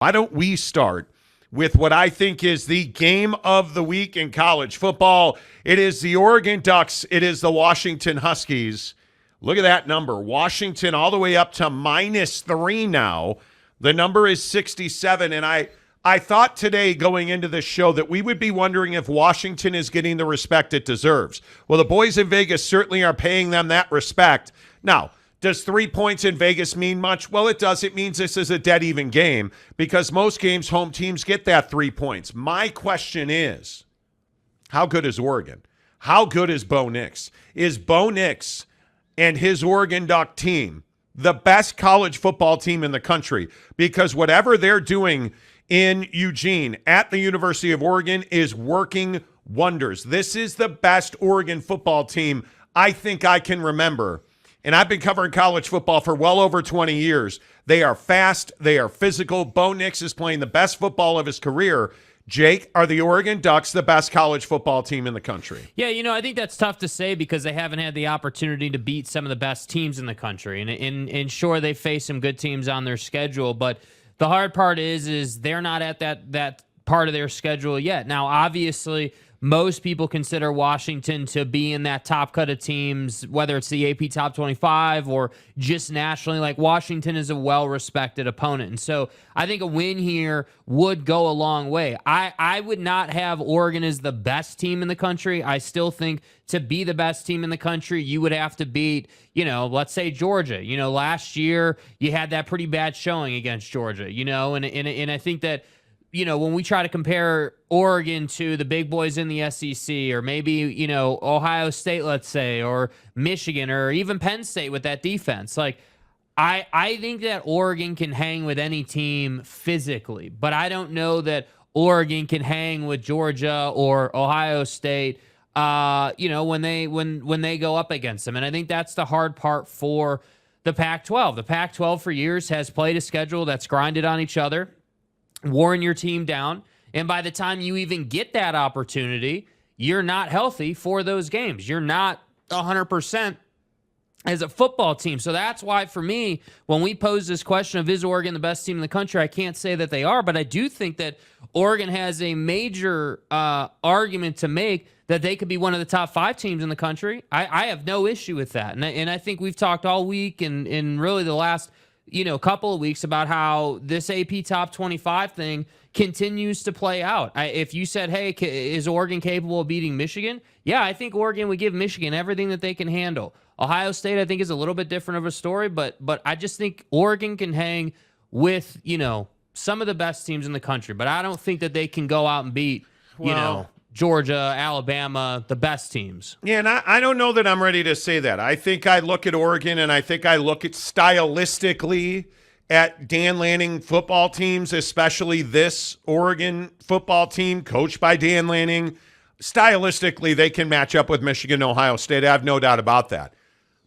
Why don't we start with what I think is the game of the week in college football? It is the Oregon Ducks. It is the Washington Huskies. Look at that number. Washington all the way up to -3 now. The number is 67, and I thought today going into this show that we would be wondering if Washington is getting the respect it deserves. Well, the boys in Vegas certainly are paying them that respect. Now, does 3 points in Vegas mean much? Well, it does. It means this is a dead even game because most games home teams get that 3 points. My question is, how good is Oregon? How good is Bo Nix? Is Bo Nix and his Oregon Duck team the best college football team in the country? Because whatever they're doing in Eugene at the University of Oregon is working wonders. This is the best Oregon football team I think I can remember. And I've been covering college football for well over 20 years. They are fast. They are physical. Bo Nix is playing the best football of his career. Jake, are the Oregon Ducks the best college football team in the country? Yeah, I think that's tough to say because they haven't had the opportunity to beat some of the best teams in the country. And sure, they face some good teams on their schedule, but the hard part is they're not at that part of their schedule yet. Now, obviously, most people consider Washington to be in that top cut of teams, whether it's the AP Top 25 or just nationally. Like, Washington is a well-respected opponent. And so I think a win here would go a long way. I would not have Oregon as the best team in the country. I still think to be the best team in the country, you would have to beat, let's say Georgia. Last year you had that pretty bad showing against Georgia, and I think that, when we try to compare Oregon to the big boys in the SEC or maybe, Ohio State, let's say, or Michigan or even Penn State with that defense, like I think that Oregon can hang with any team physically, but I don't know that Oregon can hang with Georgia or Ohio State, when they go up against them. And I think that's the hard part for the Pac-12. The Pac-12 for years has played a schedule that's grinded on each other, worn your team down, and by the time you even get that opportunity, you're not healthy for those games. You're not 100% as a football team. So that's why, for me, when we pose this question of is Oregon the best team in the country, I can't say that they are, but I do think that Oregon has a major argument to make that they could be one of the top 5 teams in the country. I have no issue with that. And I think we've talked all week and really the last couple of weeks about how this AP Top 25 thing continues to play out. If you said, hey, is Oregon capable of beating Michigan? Yeah, I think Oregon would give Michigan everything that they can handle. Ohio State, I think, is a little bit different of a story, but I just think Oregon can hang with, some of the best teams in the country. But I don't think that they can go out and beat, Georgia, Alabama, the best teams. Yeah, and I don't know that I'm ready to say that. I think I look at Oregon, and I think I look at stylistically at Dan Lanning football teams, especially this Oregon football team coached by Dan Lanning. Stylistically, they can match up with Michigan and Ohio State. I have no doubt about that.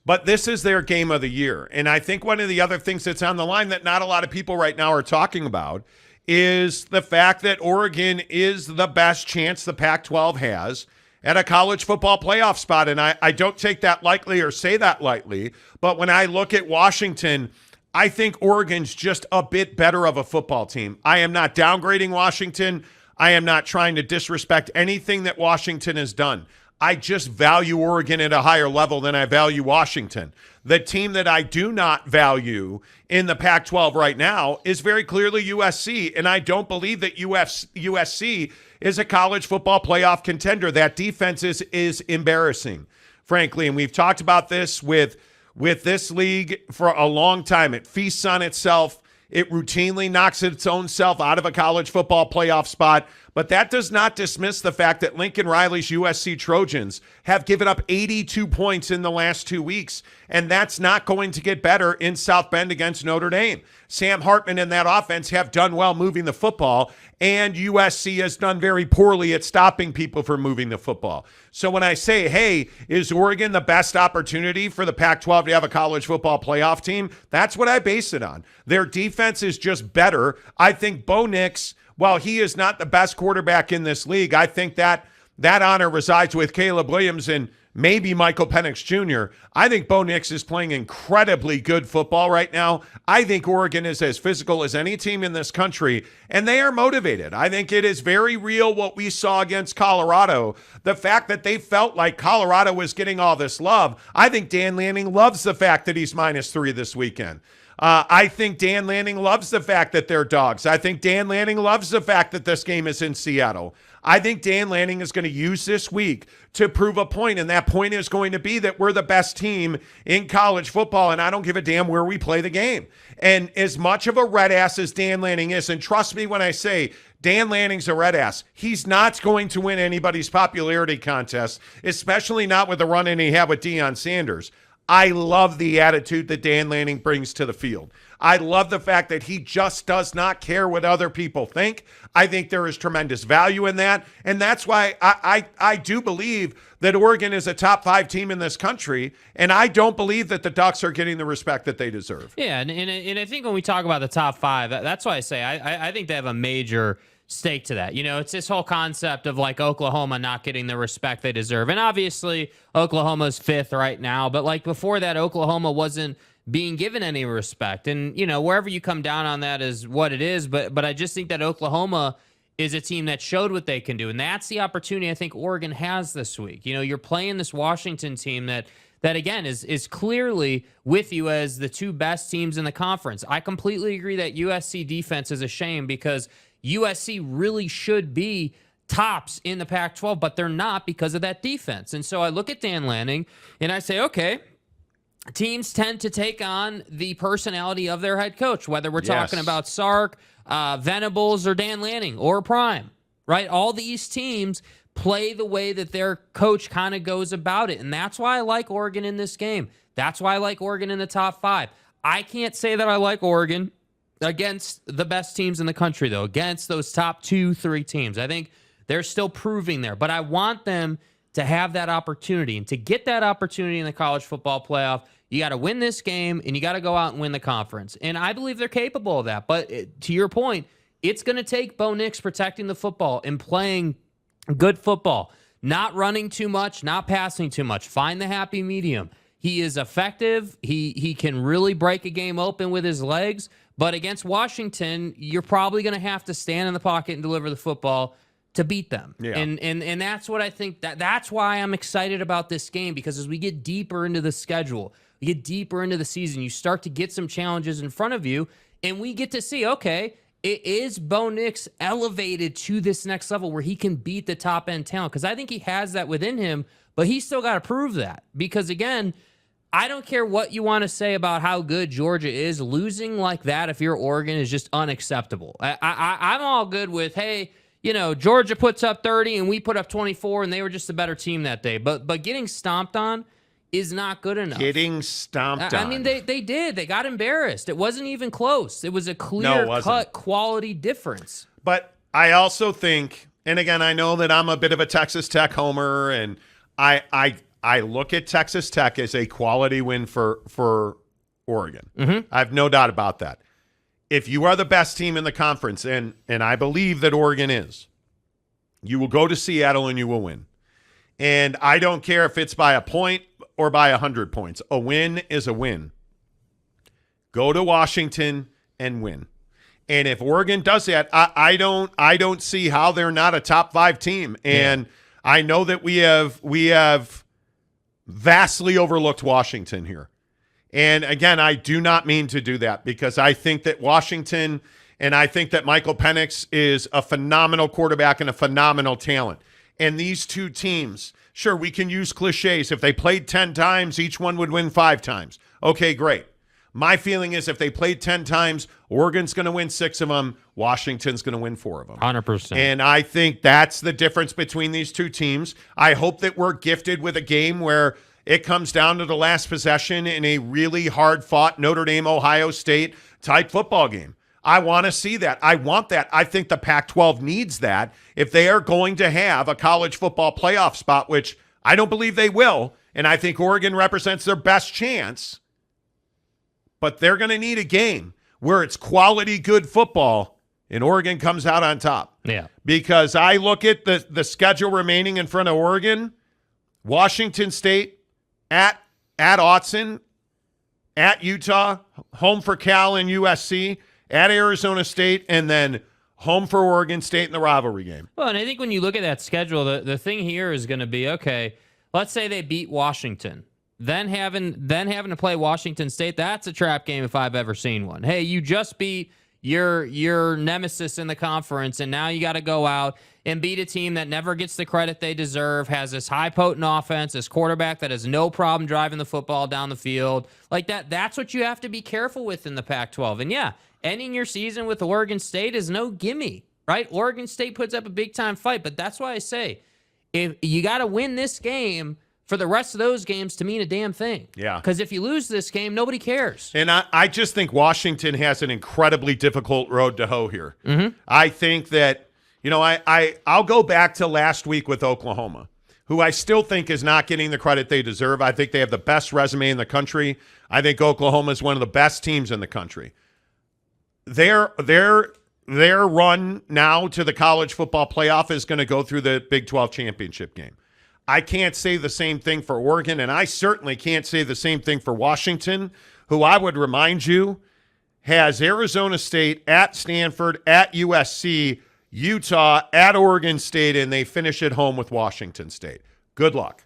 But this is their game of the year. And I think one of the other things that's on the line that not a lot of people right now are talking about is the fact that Oregon is the best chance the Pac-12 has at a college football playoff spot. And I don't take that lightly or say that lightly. But when I look at Washington, I think Oregon's just a bit better of a football team. I am not downgrading Washington. I am not trying to disrespect anything that Washington has done. I just value Oregon at a higher level than I value Washington. The team that I do not value in the Pac-12 right now is very clearly USC, and I don't believe that USC is a college football playoff contender. That defense is embarrassing, frankly, and we've talked about this with this league for a long time. It feasts on itself. It routinely knocks its own self out of a college football playoff spot. But that does not dismiss the fact that Lincoln Riley's USC Trojans have given up 82 points in the last 2 weeks, and that's not going to get better in South Bend against Notre Dame. Sam Hartman and that offense have done well moving the football, and USC has done very poorly at stopping people from moving the football. So when I say, hey, is Oregon the best opportunity for the Pac-12 to have a college football playoff team? That's what I base it on. Their defense is just better. I think Bo Nix, while he is not the best quarterback in this league, I think that honor resides with Caleb Williams. And maybe Michael Penix Jr. I think Bo Nix is playing incredibly good football right now. I think Oregon is as physical as any team in this country, and they are motivated. I think it is very real what we saw against Colorado. The fact that they felt like Colorado was getting all this love. I think Dan Lanning loves the fact that he's -3 this weekend. I think Dan Lanning loves the fact that they're dogs. I think Dan Lanning loves the fact that this game is in Seattle. I think Dan Lanning is going to use this week to prove a point, and that point is going to be that we're the best team in college football, and I don't give a damn where we play the game. And as much of a red ass as Dan Lanning is, and trust me when I say Dan Lanning's a red ass, he's not going to win anybody's popularity contest, especially not with the run-in he had with Deion Sanders. I love the attitude that Dan Lanning brings to the field. I love the fact that he just does not care what other people think. I think there is tremendous value in that. And that's why I do believe that Oregon is a top 5 team in this country. And I don't believe that the Ducks are getting the respect that they deserve. Yeah, and I think when we talk about the top 5, that's why I say I think they have a major stake to that. You know, it's this whole concept of like Oklahoma not getting the respect they deserve. And obviously Oklahoma's 5th right now, but like before that, Oklahoma wasn't being given any respect. And, you know, wherever you come down on that is what it is. But I just think that Oklahoma is a team that showed what they can do. And that's the opportunity I think Oregon has this week. You know, you're playing this Washington team that again is clearly with you as the 2 best teams in the conference. I completely agree that USC defense is a shame because USC really should be tops in the Pac-12, but they're not because of that defense. And so I look at Dan Lanning and I say, okay, teams tend to take on the personality of their head coach, whether we're talking about Sark, Venables, or Dan Lanning, or Prime, right? All these teams play the way that their coach kind of goes about it, and that's why I like Oregon in this game. That's why I like Oregon in the top 5. I can't say that I like Oregon against the best teams in the country, though, against those top 2, 3 teams. I think they're still proving there, but I want them to have that opportunity. And to get that opportunity in the college football playoff, you got to win this game, and you got to go out and win the conference. And I believe they're capable of that. But to your point, it's going to take Bo Nix protecting the football and playing good football, not running too much, not passing too much. Find the happy medium. He is effective. He can really break a game open with his legs. But against Washington, you're probably going to have to stand in the pocket and deliver the football to beat them. Yeah. And that's what I think. That's why I'm excited about this game, because as we get deeper into the schedule, we get deeper into the season, you start to get some challenges in front of you, and we get to see, okay, is Bo Nix elevated to this next level where he can beat the top-end talent? Because I think he has that within him, but he's still got to prove that. Because, again, I don't care what you want to say about how good Georgia is. Losing like that, if you're Oregon, is just unacceptable. I'm all good with, hey, you know, Georgia puts up 30 and we put up 24, and they were just a better team that day. But getting stomped on is not good enough. Getting stomped on. I mean, they did. They got embarrassed. It wasn't even close. It was a clear-cut quality difference. But I also think, and again, I know that I'm a bit of a Texas Tech homer, and I look at Texas Tech as a quality win for Oregon. Mm-hmm. I have no doubt about that. If you are the best team in the conference, and I believe that Oregon is, you will go to Seattle and you will win. And I don't care if it's by a point or by 100 points. A win is a win. Go to Washington and win. And if Oregon does that, I don't see how they're not a top 5 team. And I know that we have vastly overlooked Washington here. And again, I do not mean to do that, because I think that Washington, and I think that Michael Penix is a phenomenal quarterback and a phenomenal talent. And these 2 teams, sure, we can use cliches. If they played 10 times, each one would win 5 times. Okay, great. My feeling is if they played 10 times, Oregon's going to win 6 of them. Washington's going to win 4 of them. 100%. And I think that's the difference between these 2 teams. I hope that we're gifted with a game where it comes down to the last possession in a really hard-fought Notre Dame, Ohio State type football game. I want to see that. I want that. I think the Pac-12 needs that if they are going to have a college football playoff spot, which I don't believe they will, and I think Oregon represents their best chance. But they're going to need a game where it's quality, good football, and Oregon comes out on top. Yeah. Because I look at the schedule remaining in front of Oregon. Washington State, at Autzen, at Utah, home for Cal and USC, at Arizona State, and then home for Oregon State in the rivalry game. Well, and I think when you look at that schedule, the thing here is going to be, okay, let's say they beat Washington. Then having to play Washington State, that's a trap game if I've ever seen one. Hey, you just beat your nemesis in the conference, and now you got to go out and beat a team that never gets the credit they deserve, has this high potent offense, this quarterback that has no problem driving the football down the field. Like that's what you have to be careful with in the Pac-12. And yeah, ending your season with Oregon State is no gimme, right? Oregon State puts up a big-time fight, but that's why I say, if you got to win this game for the rest of those games to mean a damn thing. Yeah. Because if you lose this game, nobody cares. And I just think Washington has an incredibly difficult road to hoe here. Mm-hmm. I think that, I'll go back to last week with Oklahoma, who I still think is not getting the credit they deserve. I think they have the best resume in the country. I think Oklahoma is one of the best teams in the country. Their run now to the college football playoff is going to go through the Big 12 championship game. I can't say the same thing for Oregon, and I certainly can't say the same thing for Washington, who I would remind you has Arizona State, at Stanford, at USC, Utah, at Oregon State, and they finish at home with Washington State. Good luck,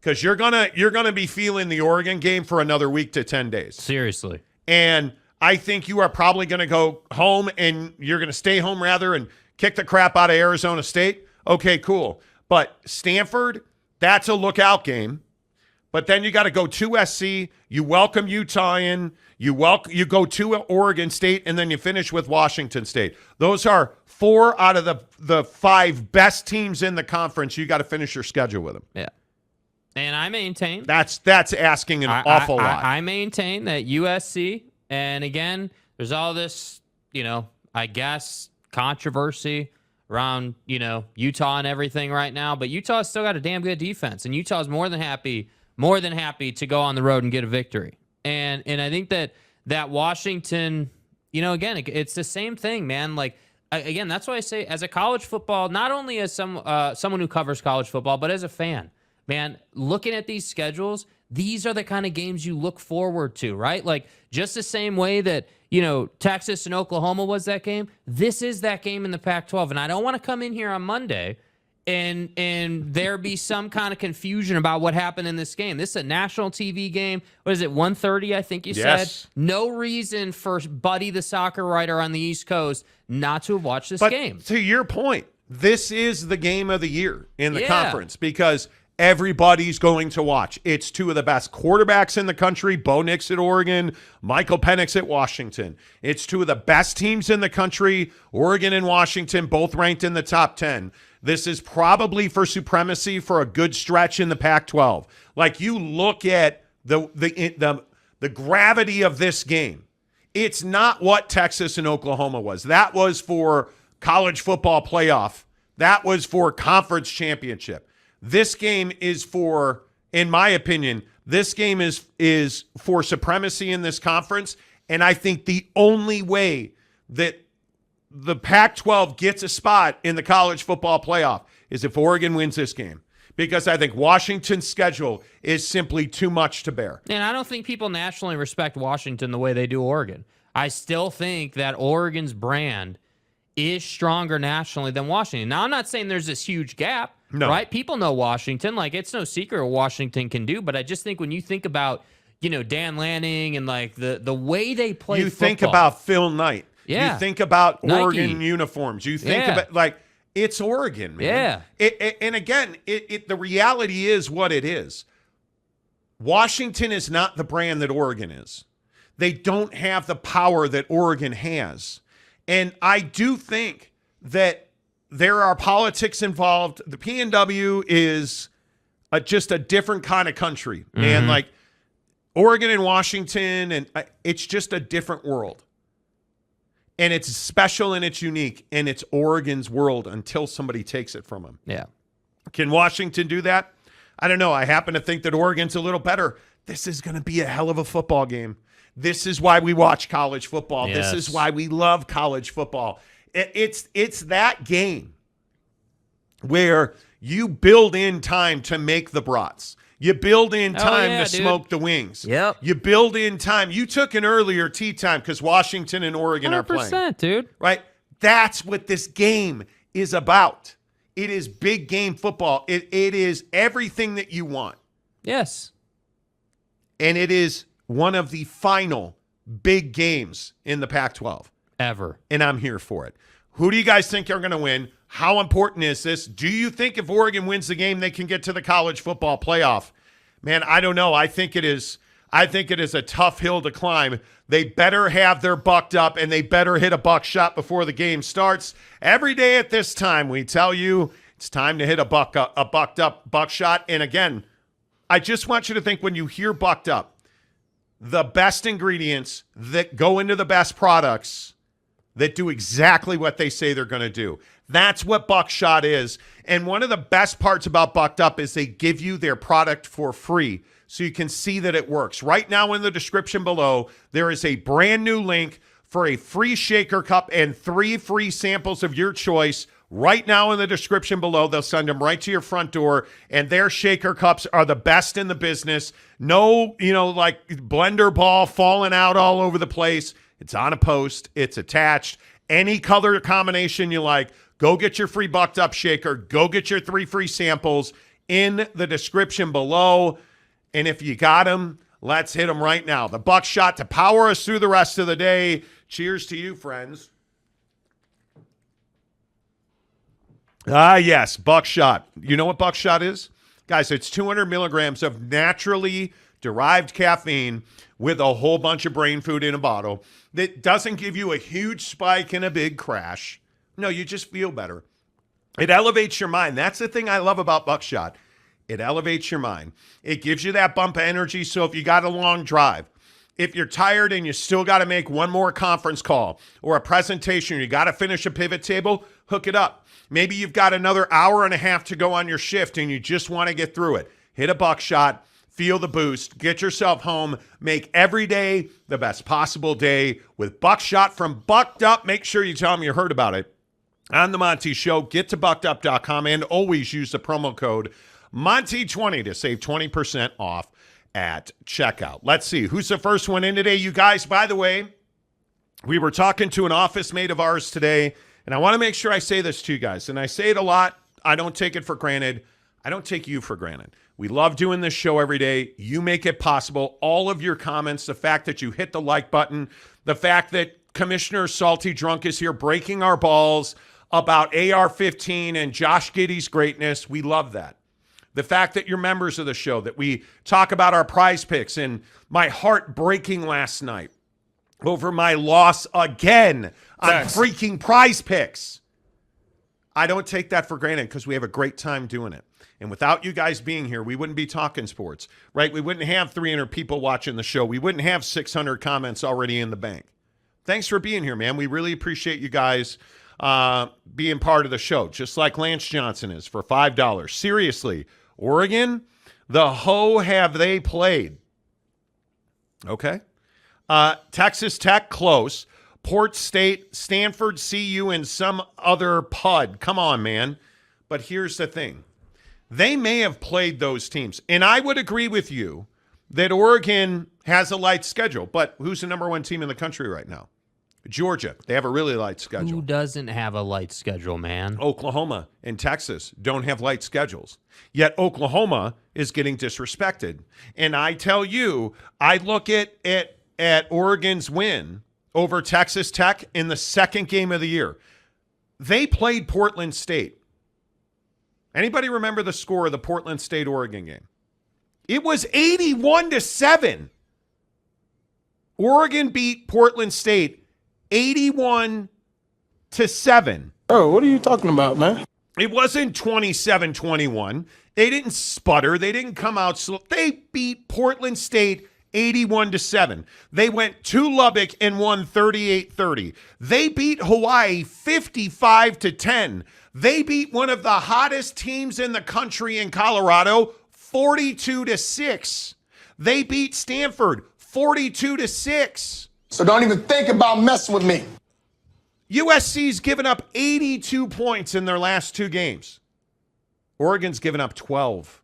because you're gonna be feeling the Oregon game for another week to 10 days. Seriously. And I think you are probably going to go home, and you're going to stay home rather and kick the crap out of Arizona State. Okay, cool. But Stanford, that's a lookout game. But then you got to go to SC. You welcome Utah in. You go to Oregon State, and then you finish with Washington State. Those are 4 out of the 5 best teams in the conference. You got to finish your schedule with them. Yeah. And I maintain that's asking an awful lot. I maintain that USC, and again, there's all this, I guess, controversy around, Utah and everything right now, but Utah's still got a damn good defense, and Utah's more than happy to go on the road and get a victory. And I think that Washington, again, it's the same thing, man. Like, again, that's why I say, as a college football, not only as someone who covers college football, but as a fan, man, looking at these schedules, these are the kind of games you look forward to, right? Like, just the same way that, Texas and Oklahoma was that game, this is that game in the Pac-12. And I don't want to come in here on Monday and there be some kind of confusion about what happened in this game. This is a national TV game. What is it, 1:30, I think you said? No reason for Buddy, the soccer writer on the East Coast, not to have watched this game. To your point, this is the game of the year in the conference because everybody's going to watch. It's 2 of the best quarterbacks in the country, Bo Nix at Oregon, Michael Penix at Washington. It's 2 of the best teams in the country, Oregon and Washington, both ranked in the top 10. This is probably for supremacy for a good stretch in the Pac-12. Like, you look at the gravity of this game. It's not what Texas and Oklahoma was. That was for college football playoff. That was for conference championship. This game is for, in my opinion, this game is for supremacy in this conference. And I think the only way that the Pac-12 gets a spot in the college football playoff is if Oregon wins this game. Because I think Washington's schedule is simply too much to bear. And I don't think people nationally respect Washington the way they do Oregon. I still think that Oregon's brand is stronger nationally than Washington. Now, I'm not saying there's this huge gap. No. Right? People know Washington. Like, it's no secret what Washington can do. But I just think when you think about, Dan Lanning and, like, the way they play football. You think about Phil Knight. Yeah. You think about Nike. Oregon uniforms. You think about, like, it's Oregon, man. Yeah. And again, the reality is what it is. Washington is not the brand that Oregon is. They don't have the power that Oregon has. And I do think that there are politics involved. The PNW is just a different kind of country. Mm-hmm. And like Oregon and Washington, and it's just a different world. And it's special and it's unique. And it's Oregon's world until somebody takes it from them. Yeah. Can Washington do that? I don't know. I happen to think that Oregon's a little better. This is going to be a hell of a football game. This is why we watch college football. Yes. This is why we love college football. It's that game. where you build in time to make the brats. You build in time to smoke the wings. Yep. You build in time. You took an earlier tea time because Washington and Oregon are playing. 100%, dude. Right? That's what this game is about. It is big game football. It is everything that you want. Yes. And it is one of the final big games in the Pac-12. Ever. And I'm here for it. Who do you guys think are going to win? How important is this? Do you think if Oregon wins the game, they can get to the college football playoff? Man, I don't know. I think it is a tough hill to climb. They better have their bucked up, and they better hit a buckshot before the game starts. Every day at this time, we tell you it's time to hit a bucked up buckshot. And again, I just want you to think when you hear bucked up, the best ingredients that go into the best products that do exactly what they say they're going to do. That's what Buckshot is. And one of the best parts about Bucked Up is they give you their product for free so you can see that it works. Right now in the description below, there is a brand new link for a free shaker cup and 3 free samples of your choice. Right now in the description below, they'll send them right to your front door, and their shaker cups are the best in the business. No, like blender ball falling out all over the place. It's on a post. It's attached. Any color combination you like, go get your free Bucked Up shaker. Go get your 3 free samples in the description below. And if you got them, let's hit them right now. The Buckshot to power us through the rest of the day. Cheers to you, friends. Ah, yes, Buckshot. You know what Buckshot is? Guys, it's 200 milligrams of naturally derived caffeine with a whole bunch of brain food in a bottle that doesn't give you a huge spike and a big crash. No, you just feel better. It elevates your mind. That's the thing I love about Buckshot. It elevates your mind. It gives you that bump of energy. So if you got a long drive, if you're tired and you still got to make one more conference call or a presentation, you got to finish a pivot table, hook it up. Maybe you've got another hour and a half to go on your shift and you just want to get through it. Hit a Buckshot. Feel the boost. Get yourself home. Make every day the best possible day with Buckshot from Bucked Up. Make sure you tell them you heard about it on the Monty Show. Get to buckedup.com and always use the promo code Monty20 to save 20% off at checkout. Let's see. Who's the first one in today? You guys, by the way, we were talking to an office mate of ours today, and I want to make sure I say this to you guys, and I say it a lot. I don't take it for granted. I don't take you for granted. We love doing this show every day. You make it possible. All of your comments, the fact that you hit the like button, the fact that Commissioner Salty Drunk is here breaking our balls about AR-15 and Josh Giddey's greatness. We love that. The fact that you're members of the show, that we talk about our prize picks, and my heart breaking last night over my loss again on freaking prize picks. I don't take that for granted because we have a great time doing it. And without you guys being here, we wouldn't be talking sports, right? We wouldn't have 300 people watching the show. We wouldn't have 600 comments already in the bank. Thanks for being here, man. We really appreciate you guys being part of the show, just like Lance Johnson is for $5. Seriously, Oregon, the hoe have they played? Okay. Texas Tech, close. Port State, Stanford, CU, and some other pud. Come on, man. But here's the thing. They may have played those teams. And I would agree with you that Oregon has a light schedule. But who's the number 1 team in the country right now? Georgia. They have a really light schedule. Who doesn't have a light schedule, man? Oklahoma and Texas don't have light schedules. Yet Oklahoma is getting disrespected. And I tell you, I look at Oregon's win over Texas Tech in the second game of the year. They played Portland State. Anybody remember the score of the Portland State-Oregon game? It was 81-7. Oregon beat Portland State 81-7. Bro, what are you talking about, man? It wasn't 27-21. They didn't sputter. They didn't come out slow. They beat Portland State 81-7. They went to Lubbock and won 38-30. They beat Hawaii 55-10. They beat one of the hottest teams in the country in Colorado 42-6. They beat Stanford 42-6. So don't even think about messing with me. USC's given up 82 points in their last 2 games. Oregon's given up 12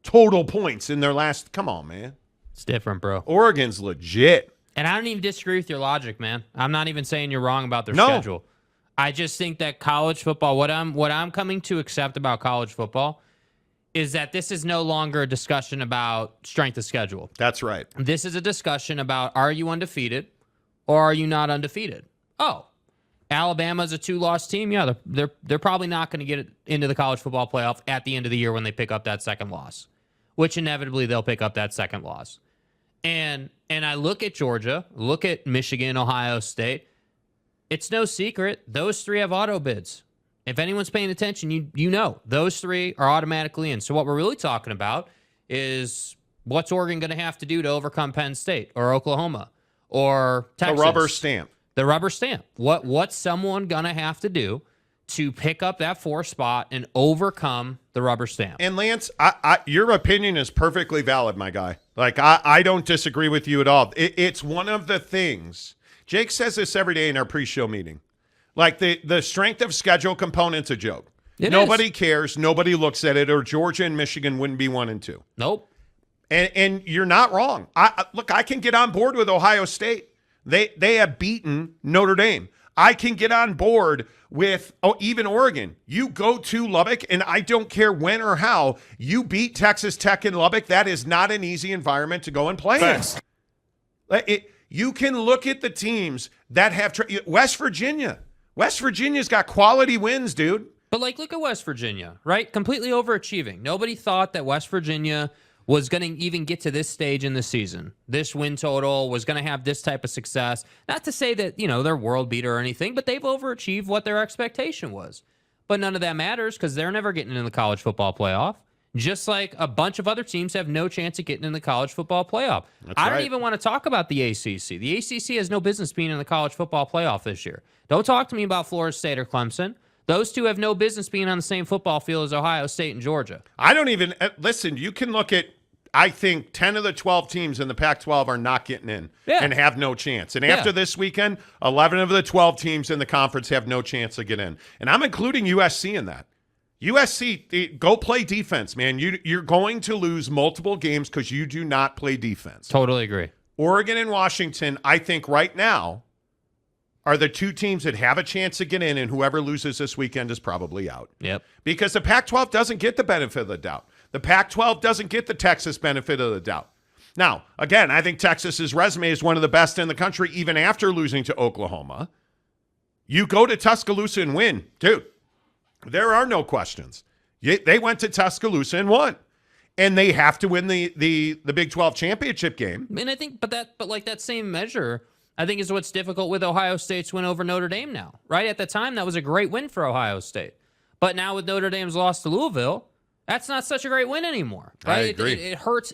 total points in their last. Come on, man. It's different, bro. Oregon's legit. And I don't even disagree with your logic, man. I'm not even saying you're wrong about their No. schedule. I just think that college football, what I'm coming to accept about college football is that this is no longer a discussion about strength of schedule. That's right. This is a discussion about, are you undefeated or are you not undefeated? Oh, Alabama's a 2-loss team. Yeah, they're probably not going to get into the college football playoff at the end of the year when they pick up that second loss, which inevitably they'll pick up that second loss. And I look at Georgia, look at Michigan, Ohio State. It's no secret. Those three have auto bids. If anyone's paying attention, you know those three are automatically in. So what we're really talking about is what's Oregon going to have to do to overcome Penn State or Oklahoma or Texas? The rubber stamp. The rubber stamp. What's someone going to have to do to pick up that 4th spot and overcome the rubber stamp? And Lance, your opinion is perfectly valid, my guy. Like, I don't disagree with you at all. It's one of the things. Jake says this every day in our pre-show meeting. Like, the strength of schedule component's a joke. Nobody cares. Nobody looks at it, or Georgia and Michigan wouldn't be 1 and 2. Nope. And you're not wrong. Look, I can get on board with Ohio State. They have beaten Notre Dame. I can get on board with even Oregon. You go to Lubbock, and I don't care when or how, you beat Texas Tech in Lubbock. That is not an easy environment to go and play in. You can look at the teams that have West Virginia. West Virginia's got quality wins, dude. But, look at West Virginia, right? Completely overachieving. Nobody thought that West Virginia was going to even get to this stage in the season. This win total was going to have this type of success. Not to say that, they're world beater or anything, but they've overachieved what their expectation was. But none of that matters because they're never getting in the college football playoff. Just like a bunch of other teams have no chance of getting in the college football playoff. I don't even want to talk about the ACC. The ACC has no business being in the college football playoff this year. Don't talk to me about Florida State or Clemson. Those two have no business being on the same football field as Ohio State and Georgia. I don't even listen. You can look at, I think 10 of the 12 teams in the Pac-12 are not getting in and have no chance. And after this weekend, 11 of the 12 teams in the conference have no chance to get in. And I'm including USC in that. USC, go play defense, man. You're going to lose multiple games because you do not play defense. Totally agree. Oregon and Washington, I think right now, are the two teams that have a chance to get in, and whoever loses this weekend is probably out. Yep. Because the Pac-12 doesn't get the benefit of the doubt. The Pac-12 doesn't get the Texas benefit of the doubt. Now, again, I think Texas's resume is one of the best in the country, even after losing to Oklahoma. You go to Tuscaloosa and win. Dude, there are no questions. They went to Tuscaloosa and won. And they have to win the Big 12 championship game. And I think, but like that same measure, I think is what's difficult with Ohio State's win over Notre Dame now. Right? At the time, that was a great win for Ohio State. But now with Notre Dame's loss to Louisville, that's not such a great win anymore. Right? I agree. It hurts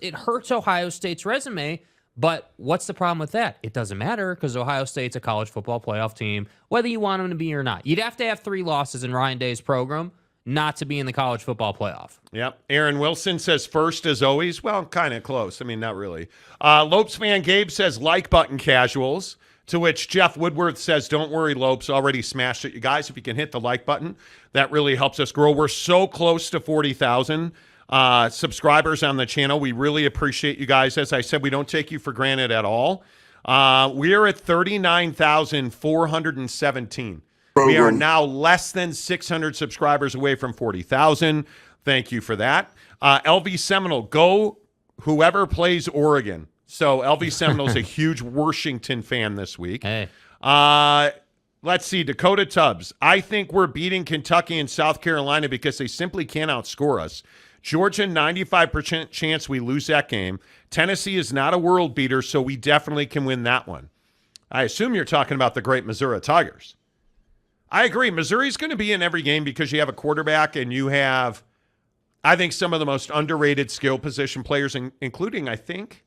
Ohio State's resume. But what's the problem with that? It doesn't matter because Ohio State's a college football playoff team, whether you want them to be or not. You'd have to have 3 losses in Ryan Day's program not to be in the college football playoff. Yep. Aaron Wilson says first as always. Well, kind of close. I mean, not really. Lopes fan Gabe says like button casuals, to which Jeff Woodworth says, don't worry, Lopes, already smashed it. You guys, if you can hit the like button, that really helps us grow. We're so close to 40,000 subscribers on the channel. We really appreciate you guys. As I said, we don't take you for granted at all. We're at 39,417. We are now less than 600 subscribers away from 40,000. Thank you for that. LV Seminole, go whoever plays Oregon. So LV Seminole's a huge Washington fan this week. Hey. Let's see, Dakota Tubbs. I think we're beating Kentucky and South Carolina because they simply can't outscore us. Georgia, 95% chance we lose that game. Tennessee is not a world beater, so we definitely can win that one. I assume you're talking about the great Missouri Tigers. I agree. Missouri's going to be in every game because you have a quarterback and you have, I think, some of the most underrated skill position players, including, I think,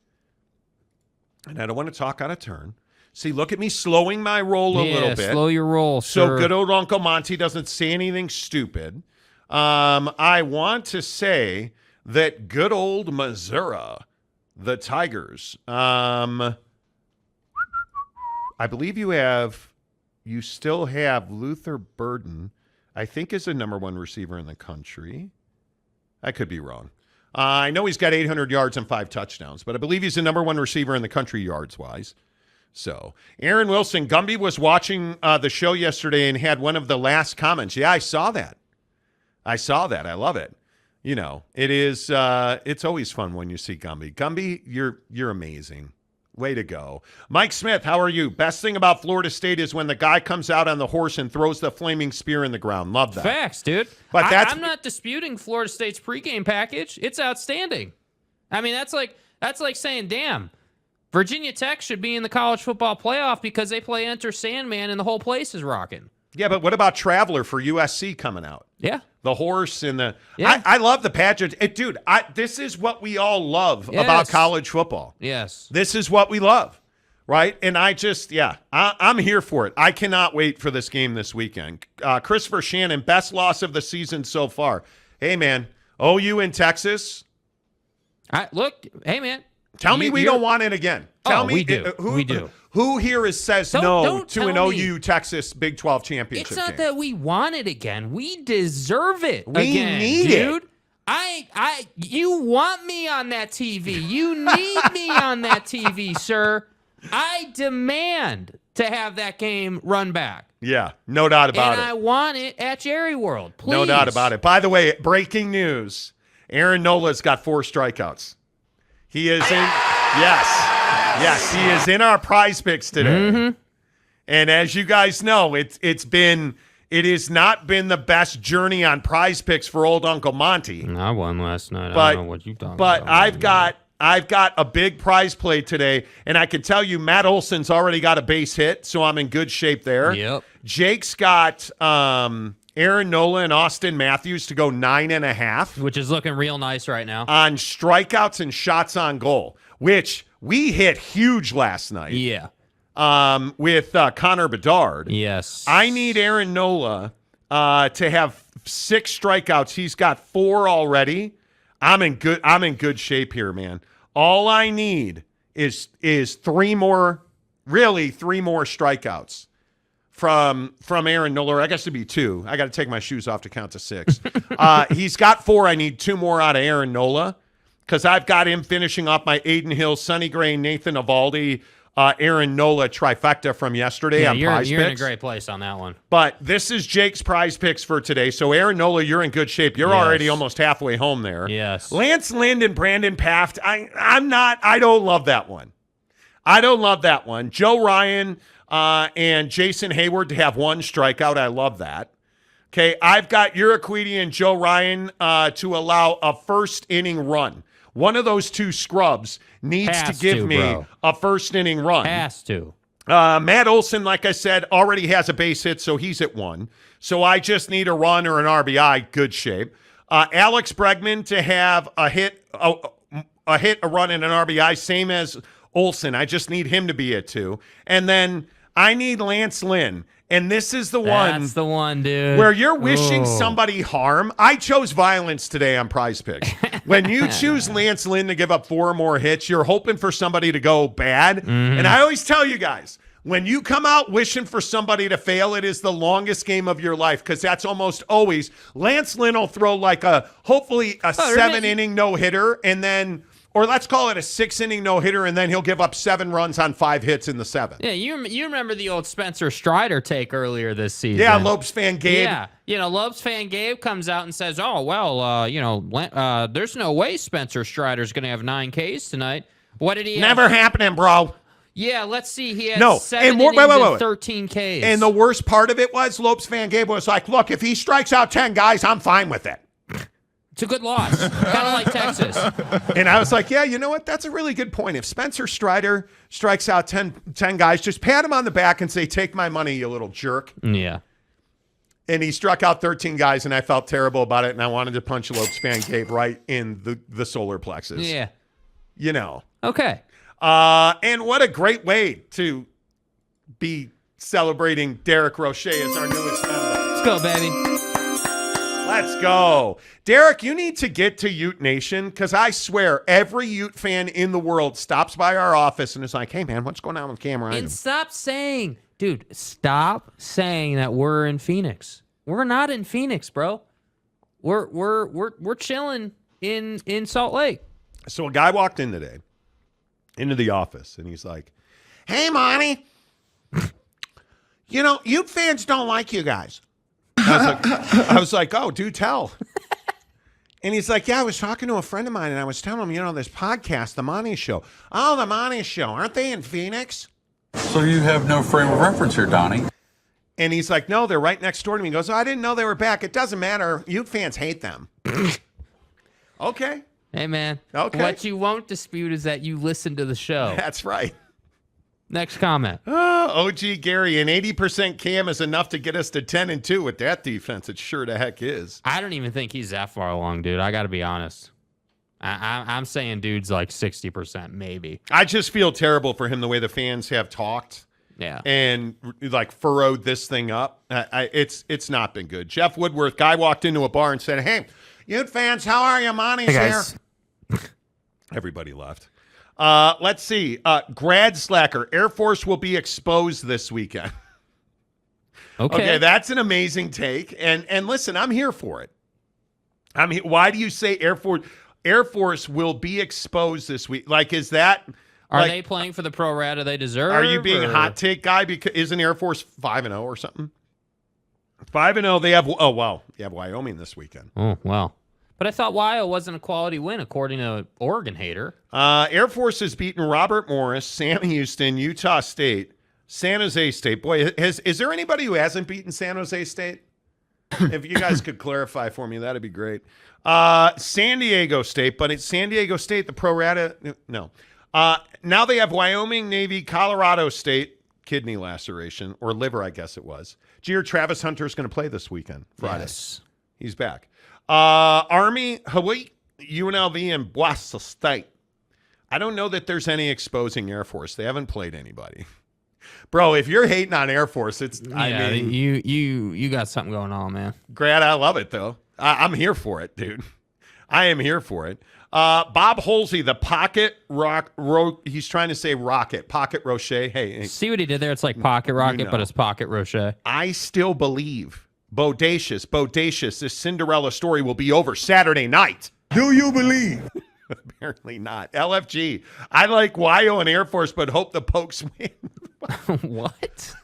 and I don't want to talk out of turn. See, look at me slowing my roll a little bit. Slow your roll, so sir. good old Uncle Monty doesn't say anything stupid. I want to say that good old Missouri, the Tigers, I believe you still have Luther Burden, I think is the number 1 receiver in the country. I could be wrong. I know he's got 800 yards and 5 touchdowns, but I believe he's the number 1 receiver in the country yards-wise. So, Aaron Wilson, Gumby was watching the show yesterday and had one of the last comments. Yeah, I saw that. I love it. You know, it is. It's always fun when you see Gumby. Gumby, you're amazing. Way to go. Mike Smith, how are you? Best thing about Florida State is when the guy comes out on the horse and throws the flaming spear in the ground. Love that. Facts, dude. But I'm not disputing Florida State's pregame package. It's outstanding. I mean, that's like saying, damn, Virginia Tech should be in the college football playoff because they play Enter Sandman and the whole place is rocking. Yeah, but what about Traveler for USC coming out? Yeah. The horse and the yeah. I love the pageant. Dude, this is what we all love about college football. Yes. This is what we love, right? And I'm here for it. I cannot wait for this game this weekend. Christopher Shannon, best loss of the season so far. Hey, man, OU in Texas. Hey, man. Tell me we don't want it again. Tell me we do. We do. Who here says no to an OU OU Texas Big 12 championship It's not game? that we want it again. We deserve it We again, need dude. it. You want me on that TV. You need me on that TV, sir. I demand to have that game run back. Yeah, no doubt about and it. I want it at Jerry World, please. No doubt about it. By the way, breaking news. Aaron Nola's got 4 strikeouts. He is in Yes, he is in our prize picks today. Mm-hmm. And as you guys know, it has not been the best journey on prize picks for old Uncle Monty. I won last night. But, I don't know what you're talking about. But I've got a big prize play today, and I can tell you Matt Olson's already got a base hit, so I'm in good shape there. Yep. Jake's got Aaron Nola and Austin Matthews to go 9.5. Which is looking real nice right now. On strikeouts and shots on goal, which we hit huge last night. Yeah. With Connor Bedard. Yes. I need Aaron Nola to have 6 strikeouts. He's got 4 already. I'm in good shape here, man. All I need is 3 more strikeouts from Aaron Nola. I guess it'd be 2. I got to take my shoes off to count to 6. He's got 4. I need 2 more out of Aaron Nola because I've got him finishing off my Aiden Hill, Sonny Gray, Nathan Eovaldi, Aaron Nola trifecta from yesterday on Prize You're in a Picks. great place on that one. But this is Jake's Prize Picks for today. So Aaron Nola, you're in good shape. You're already almost halfway home there. Yes. Lance Lind and Brandon Paft, I don't love that one. Joe Ryan and Jason Hayward to have 1 strikeout. I love that. Okay, I've got Uraquidi and Joe Ryan to allow a first inning run. One of those 2 scrubs needs to give me a first inning run. Has to. Matt Olson, like I said, already has a base hit, so he's at 1. So I just need a run or an RBI. Good shape. Alex Bregman to have a hit, a run, and an RBI, same as Olson. I just need him to be at 2. And then I need Lance Lynn. And this is the one. That's the one, dude. Where you're wishing somebody harm. I chose violence today on Prize Picks. When you choose Lance Lynn to give up 4 or more hits, you're hoping for somebody to go bad. Mm-hmm. And I always tell you guys, when you come out wishing for somebody to fail, it is the longest game of your life because that's almost always. Lance Lynn will throw hopefully a 7-inning no-hitter and then – or let's call it a 6-inning no-hitter, and then he'll give up 7 runs on 5 hits in the 7th. Yeah, you remember the old Spencer Strider take earlier this season. Yeah, Lopes fan Gabe. Yeah, Lopes fan Gabe comes out and says, oh, well, there's no way Spencer Strider's going to have 9 Ks tonight. What did he Never have? happening, bro. Yeah, let's see. He had 7 innings and 13 Ks. And the worst part of it was Lopes fan Gabe was like, look, if he strikes out 10 guys, I'm fine with it. It's a good loss, kind of like Texas. And I was like, yeah, you know what? That's a really good point. If Spencer Strider strikes out 10 guys, just pat him on the back and say, take my money, you little jerk. Yeah. And he struck out 13 guys, and I felt terrible about it, and I wanted to punch Lopes fan Gabe right in the solar plexus. Yeah. You know. Okay. And what a great way to be celebrating Derek Roche as our newest member. Let's go, baby. Let's go. Derek, you need to get to Ute Nation because I swear every Ute fan in the world stops by our office and is like, hey, man, what's going on with Cam Ryan? And stop saying that we're in Phoenix. We're not in Phoenix, bro. we're chilling in Salt Lake. So a guy walked in today into the office, and he's like, "Hey, Monty, Ute fans don't like you guys." I was like, "Oh, do tell." And he's like, "Yeah, I was talking to a friend of mine, and I was telling him, this podcast, the Mony Show. Oh, the Mony Show. Aren't they in Phoenix?" So you have no frame of reference here, Donnie. And he's like, "No, they're right next door to me." He goes, "Oh, I didn't know they were back. It doesn't matter. Ute fans hate them." Okay. Hey, man. Okay. What you won't dispute is that you listen to the show. That's right. Next comment. OG Gary, an 80% Cam is enough to get us to 10-2 with that defense. It sure the heck is. I don't even think he's that far along, dude. I got to be honest. I'm saying dude's like 60%, maybe. I just feel terrible for him the way the fans have talked. Yeah. And like furrowed this thing up. It's not been good. Jeff Woodworth, guy walked into a bar and said, "Hey, Ute fans, how are you? Monty's here." Everybody left. Let's see. Grad Slacker, Air Force will be exposed this weekend. Okay, that's an amazing take. And listen, I'm here for it. Why do you say Air Force will be exposed this week? Like, is that... Are they playing for the pro rata they deserve? Are you being a hot take guy? Because isn't Air Force 5-0 or something? 5-0. They have Wyoming this weekend. Oh, well. But I thought Wyo wasn't a quality win, according to Oregon hater. Air Force has beaten Robert Morris, Sam Houston, Utah State, San Jose State. Boy, is there anybody who hasn't beaten San Jose State? If you guys could clarify for me, that'd be great. San Diego State, but it's San Diego State, the pro rata. No. Now they have Wyoming, Navy, Colorado State, kidney laceration, or liver, I guess it was. Did you hear Travis Hunter's going to play this weekend, Friday? Yes. He's back. Army, Hawaii, UNLV, and Boise State. I don't know that there's any exposing Air Force. They haven't played anybody. Bro, if you're hating on Air Force, you got something going on, man. Grad, I love it, though. I'm here for it, dude. I am here for it. Bob Holsey, the pocket he's trying to say rocket. Pocket Rocher. Hey. See what he did there? It's like pocket rocket, but it's pocket Rocher. I still believe bodacious, this Cinderella story will be over Saturday night. Do you believe? Apparently not. LFG. I like Wyo and Air Force, but hope the Pokes win. What?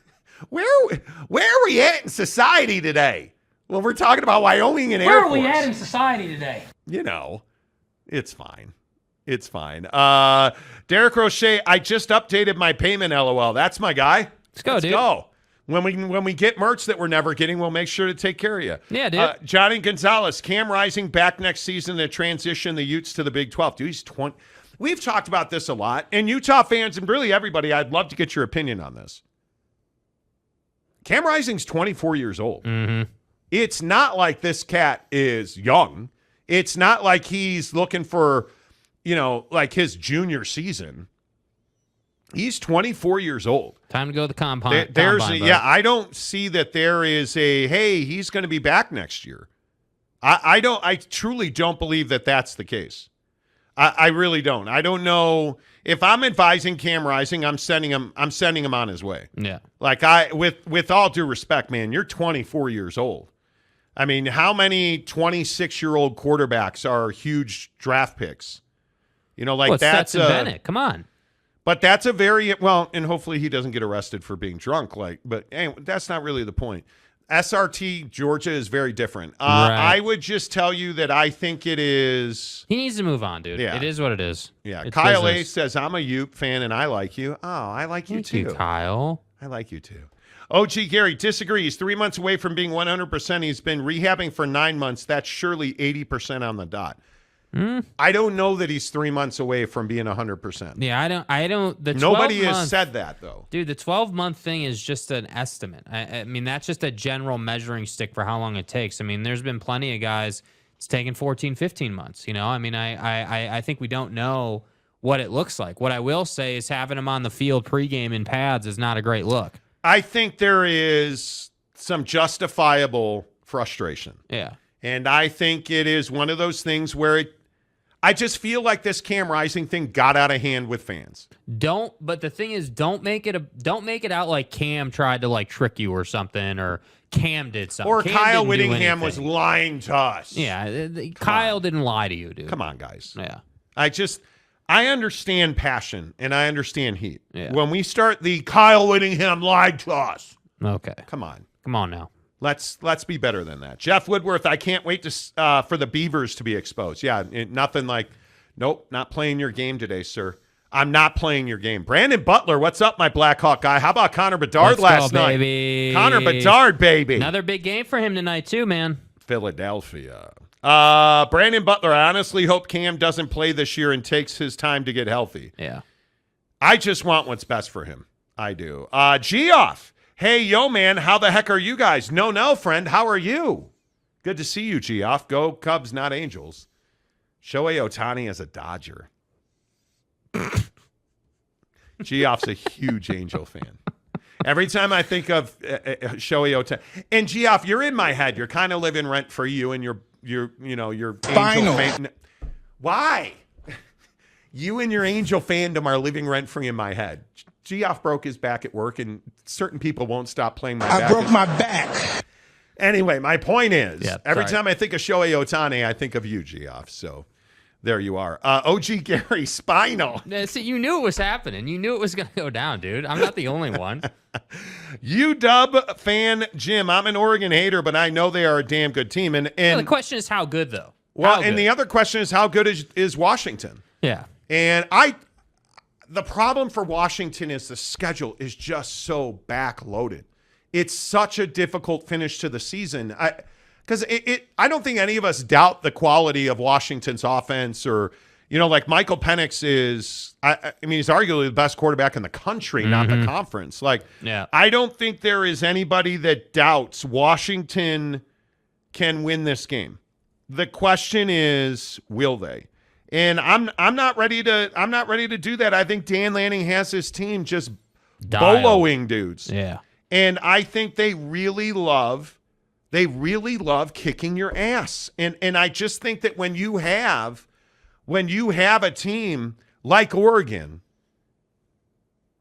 Where are we at in society today? Well, we're talking about Wyoming and Air Force. Where are we at in society today? It's fine. It's fine. Derek Roche, I just updated my payment, LOL. That's my guy. Let's dude. Go. When we get merch that we're never getting, we'll make sure to take care of you. Yeah, dude. Johnny Gonzalez, Cam Rising back next season to transition the Utes to the Big 12. Dude, he's 20. We've talked about this a lot. And Utah fans and really everybody, I'd love to get your opinion on this. Cam Rising's 24 years old. Mm-hmm. It's not like this cat is young. It's not like he's looking for, like his junior season. He's 24 years old. Time to go to the combine. I don't see that there is he's going to be back next year. I truly don't believe that that's the case. I really don't. I don't know if I'm advising Cam Rising, I'm sending him on his way. Yeah. Like with all due respect, man, you're 24 years old. I mean, how many 26-year-old quarterbacks are huge draft picks? That's Stetson Bennett. Come on. But that's a very and hopefully he doesn't get arrested for being drunk. But anyway, that's not really the point. SRT Georgia is very different. Right. I would just tell you that I think it is. He needs to move on, dude. Yeah. It is what it is. Yeah. It's Kyle business. A says, I'm a Ute fan and I like you. Oh, I like you Thank too. you, Kyle. I like you too. OG Gary disagrees. 3 months away from being 100%. He's been rehabbing for 9 months. That's surely 80% on the dot. I don't know that he's 3 months away from being 100%. Yeah, I don't. Nobody has said that, though. Dude, the 12-month thing is just an estimate. I mean, that's just a general measuring stick for how long it takes. I mean, there's been plenty of guys it's taken 14, 15 months. I mean, I think we don't know what it looks like. What I will say is having him on the field pregame in pads is not a great look. I think there is some justifiable frustration. Yeah. And I think it is one of those things where I just feel like this Cam Rising thing got out of hand with fans. But the thing is, don't make it out like Cam tried to like trick you or something, or Cam did something. Or Cam Kyle didn't do Whittingham was anything. lying to us. Yeah, Kyle didn't lie to you, dude. Come on, guys. Yeah. I understand passion and I understand heat. Yeah. When we start the Kyle Whittingham lied to us. Okay. Come on. Come on now. Let's be better than that. Jeff Woodworth, I can't wait to for the Beavers to be exposed. Yeah, nothing like, nope, not playing your game today, sir. I'm not playing your game. Brandon Butler, what's up, my Blackhawk guy? How about Connor Bedard last night? Baby. Connor Bedard, baby. Another big game for him tonight, too, man. Philadelphia. Brandon Butler, I honestly hope Cam doesn't play this year and takes his time to get healthy. Yeah. I just want what's best for him. I do. Geoff. Hey, yo, man, how the heck are you guys? No, friend, how are you? Good to see you, Geoff. Go Cubs, not Angels. Shohei Ohtani as a Dodger. Geoff's a huge Angel fan. Every time I think of Shohei Ohtani, and Geoff, you're in my head. You're kind of living rent for you and your Angel fan. Why? You and your Angel fandom are living rent free in my head. Geoff broke his back at work, and certain people won't stop playing my back. I broke my back. Anyway, my point is, every sorry. time I think of Shohei Ohtani, I think of you, Geoff. So there you are. OG Gary, spinal. See, you knew it was happening. You knew it was going to go down, dude. I'm not the only one. UW fan Jim, I'm an Oregon hater, but I know they are a damn good team. And Yeah, the question is how good, though. well, How and good? the other question is how good is Washington? Yeah. And the problem for Washington is the schedule is just so backloaded. It's such a difficult finish to the season. Because I don't think any of us doubt the quality of Washington's offense, or like Michael Penix is. I mean, he's arguably the best quarterback in the country, not the conference. Yeah. I don't think there is anybody that doubts Washington can win this game. The question is, will they? And I'm not ready to do that. I think Dan Lanning has his team just boloing dudes. Yeah. And I think they really love kicking your ass. And I just think that when you have a team like Oregon,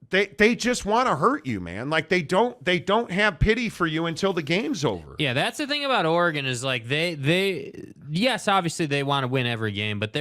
they just want to hurt you, man. Like they don't have pity for you until the game's over. Yeah, that's the thing about Oregon is like they yes, obviously they want to win every game, but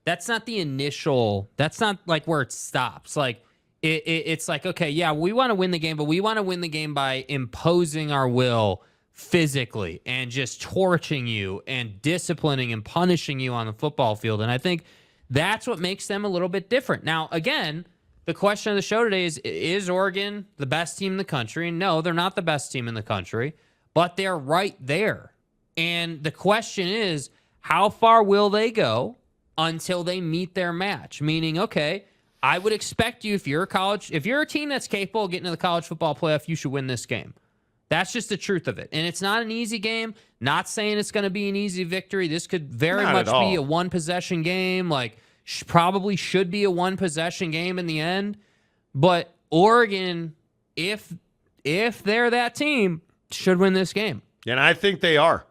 that's not the initial. That's not like where it stops. Like it's like, okay, yeah, we want to win the game, but we want to win the game by imposing our will physically and just torching you and disciplining and punishing you on the football field. And I think that's what makes them a little bit different. Now, again, the question of the show today is Oregon the best team in the country? And no, they're not the best team in the country, but they're right there. And the question is, how far will they go until they meet their match? Meaning, okay, I would expect you, if you're a team that's capable of getting to the college football playoff, you should win this game. That's just the truth of it. And it's not an easy game. Not saying it's going to be an easy victory. This could very much be a one-possession game. Like, probably should be a one-possession game in the end. But Oregon, if they're that team, should win this game. And I think they are.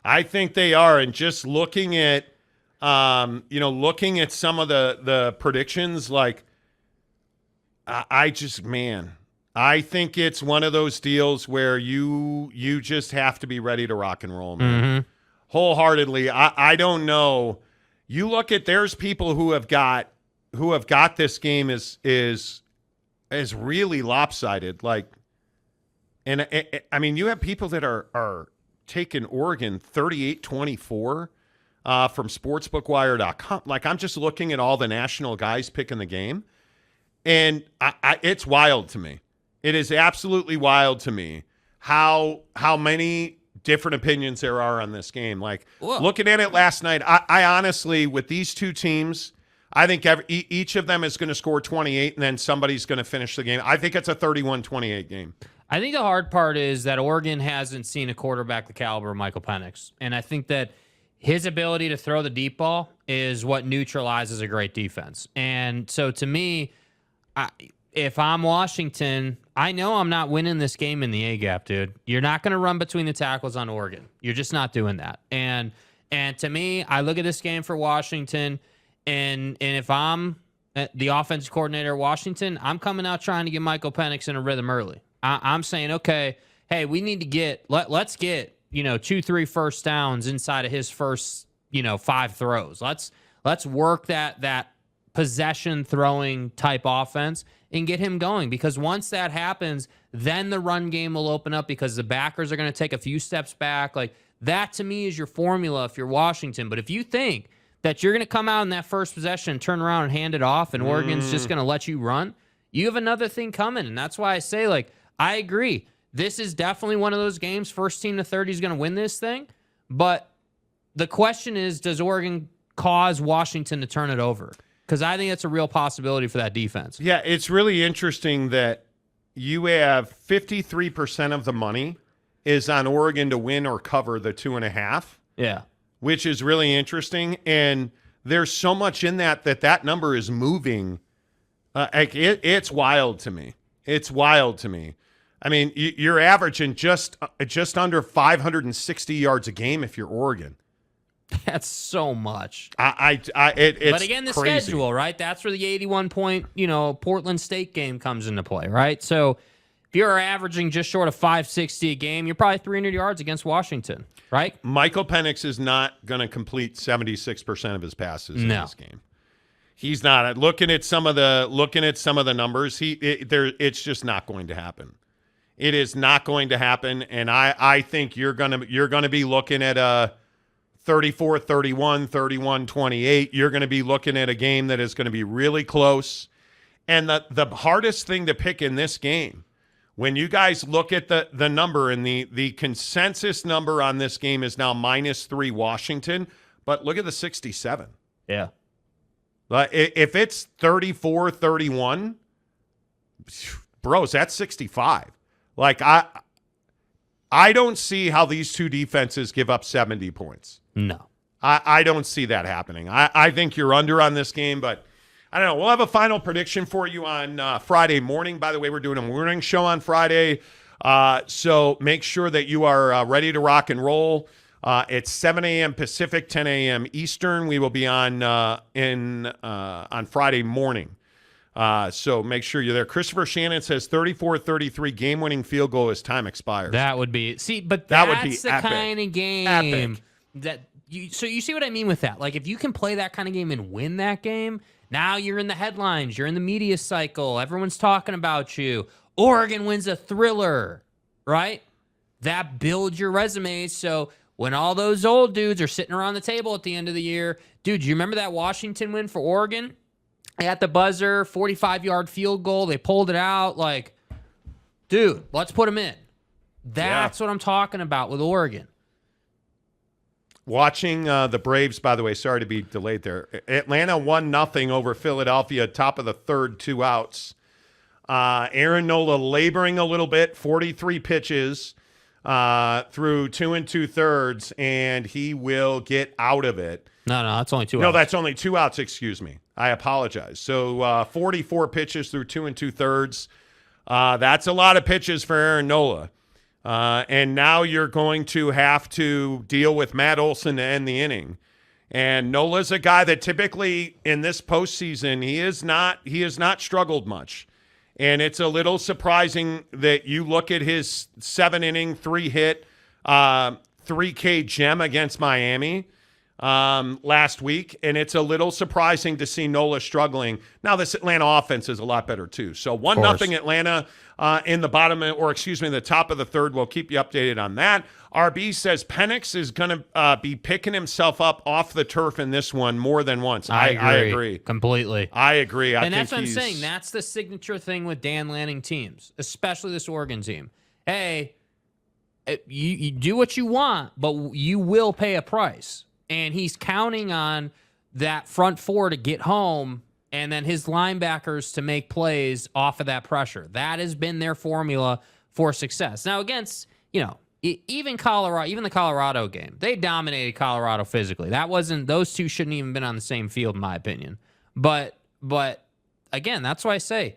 And just looking at some of the predictions, like I think it's one of those deals where you just have to be ready to rock and roll, man. Wholeheartedly. I don't know. You look at, there's people who have got this game is really lopsided. Like, and I mean, you have people that are taking Oregon 38-24 from sportsbookwire.com. Like, I'm just looking at all the national guys picking the game, and it's wild to me. It is absolutely wild to me how many different opinions there are on this game. Like, looking at it last night, I honestly, with these two teams, I think each of them is going to score 28, and then somebody's going to finish the game. I think it's a 31-28 game. I think the hard part is that Oregon hasn't seen a quarterback the caliber of Michael Penix. And I think that his ability to throw the deep ball is what neutralizes a great defense. And so to me, if I'm Washington, I know I'm not winning this game in the A-gap, dude. You're not going to run between the tackles on Oregon. You're just not doing that. And to me, I look at this game for Washington, and if I'm the offensive coordinator of Washington, I'm coming out trying to get Michael Penix in a rhythm early. I'm saying, okay, hey, we need to let's get 2-3 first downs inside of his first 5 throws. Let's work that possession throwing type offense and get him going, because once that happens, then the run game will open up because the backers are going to take a few steps back. Like, that to me is your formula if you're Washington. But if you think that you're going to come out in that first possession and turn around and hand it off and Oregon's just going to let you run, you have another thing coming. And that's why I say, like, I agree. This is definitely one of those games. First team to 30 is going to win this thing. But the question is, does Oregon cause Washington to turn it over? Because I think it's a real possibility for that defense. Yeah, it's really interesting that you have 53% of the money is on Oregon to win or cover the 2.5. Yeah. Which is really interesting. And there's so much in that number is moving. It's wild to me. It's wild to me. I mean, you're averaging just under 560 yards a game if you're Oregon. That's so much. It's but again, the crazy. schedule, right? That's where the 81-point, Portland State game comes into play, right? So if you're averaging just short of 560 a game, you're probably 300 yards against Washington, right? Michael Penix is not going to complete 76% of his passes in this game. He's not. Looking at some of the numbers, it's just not going to happen. It is not going to happen, and I think you're gonna be looking at a 34-31, 31-28. You're going to be looking at a game that is going to be really close. And the hardest thing to pick in this game, when you guys look at the number, and the consensus number on this game is now -3 Washington, but look at the 67. Yeah. If it's 34-31, bros, that's 65. Like, I don't see how these two defenses give up 70 points. No. I don't see that happening. I think you're under on this game, but I don't know. We'll have a final prediction for you on Friday morning. By the way, we're doing a morning show on Friday, so make sure that you are ready to rock and roll. It's 7 a.m. Pacific, 10 a.m. Eastern. We will be on Friday morning. So make sure you're there. Christopher Shannon says 34-33 game-winning field goal as time expires. That would be but that that's would be the epic. kind of game Epic. that you. So you see what I mean with that? Like, if you can play that kind of game and win that game, now you're in the headlines, you're in the media cycle, everyone's talking about you. Oregon wins a thriller, right? That builds your resume. So when all those old dudes are sitting around the table at the end of the year, dude, you remember that Washington win for Oregon? At the buzzer, 45-yard field goal. They pulled it out. Like, dude, let's put them in. That's what I'm talking about with Oregon. Watching the Braves, by the way, sorry to be delayed there. Atlanta 1-0 over Philadelphia, top of the third, 2 outs. Aaron Nola laboring a little bit, 43 pitches through 2 2/3, and he will get out of it. No, that's only 2 outs. No, that's only 2 outs, excuse me. I apologize. So 44 pitches through 2 2/3. That's a lot of pitches for Aaron Nola. And now you're going to have to deal with Matt Olson to end the inning. And Nola's a guy that typically in this postseason, he has not struggled much. And it's a little surprising that you look at his 7-inning, 3-hit, 3K gem against Miami last week, and it's a little surprising to see Nola struggling. Now, this Atlanta offense is a lot better, too. So 1-0 Atlanta in the the top of the third. We'll keep you updated on that. RB says Penix is going to be picking himself up off the turf in this one more than once. I agree. Completely. I agree. And that's what I'm saying. That's the signature thing with Dan Lanning teams, especially this Oregon team. Hey, you do what you want, but you will pay a price. And he's counting on that front four to get home and then his linebackers to make plays off of that pressure. That has been their formula for success. Now, against, even the Colorado game, they dominated Colorado physically. Those two shouldn't even been on the same field, in my opinion. But again, that's why I say,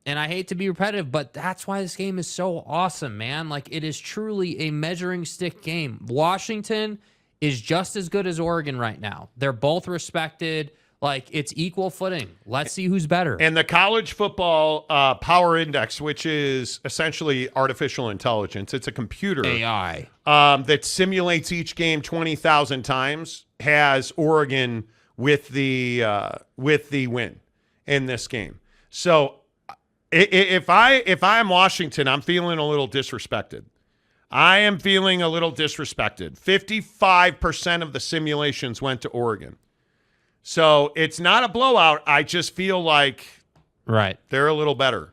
and I hate to be repetitive, but that's why this game is so awesome, man. Like, it is truly a measuring stick game. Washington is just as good as Oregon right now. They're both respected. Like, it's equal footing. Let's see who's better. And the college football power index, which is essentially artificial intelligence, it's a computer AI that simulates each game 20,000 times, has Oregon with the win in this game. So if I'm Washington, I'm feeling a little disrespected. I am feeling a little disrespected. 55% of the simulations went to Oregon. So it's not a blowout. I just feel like they're a little better.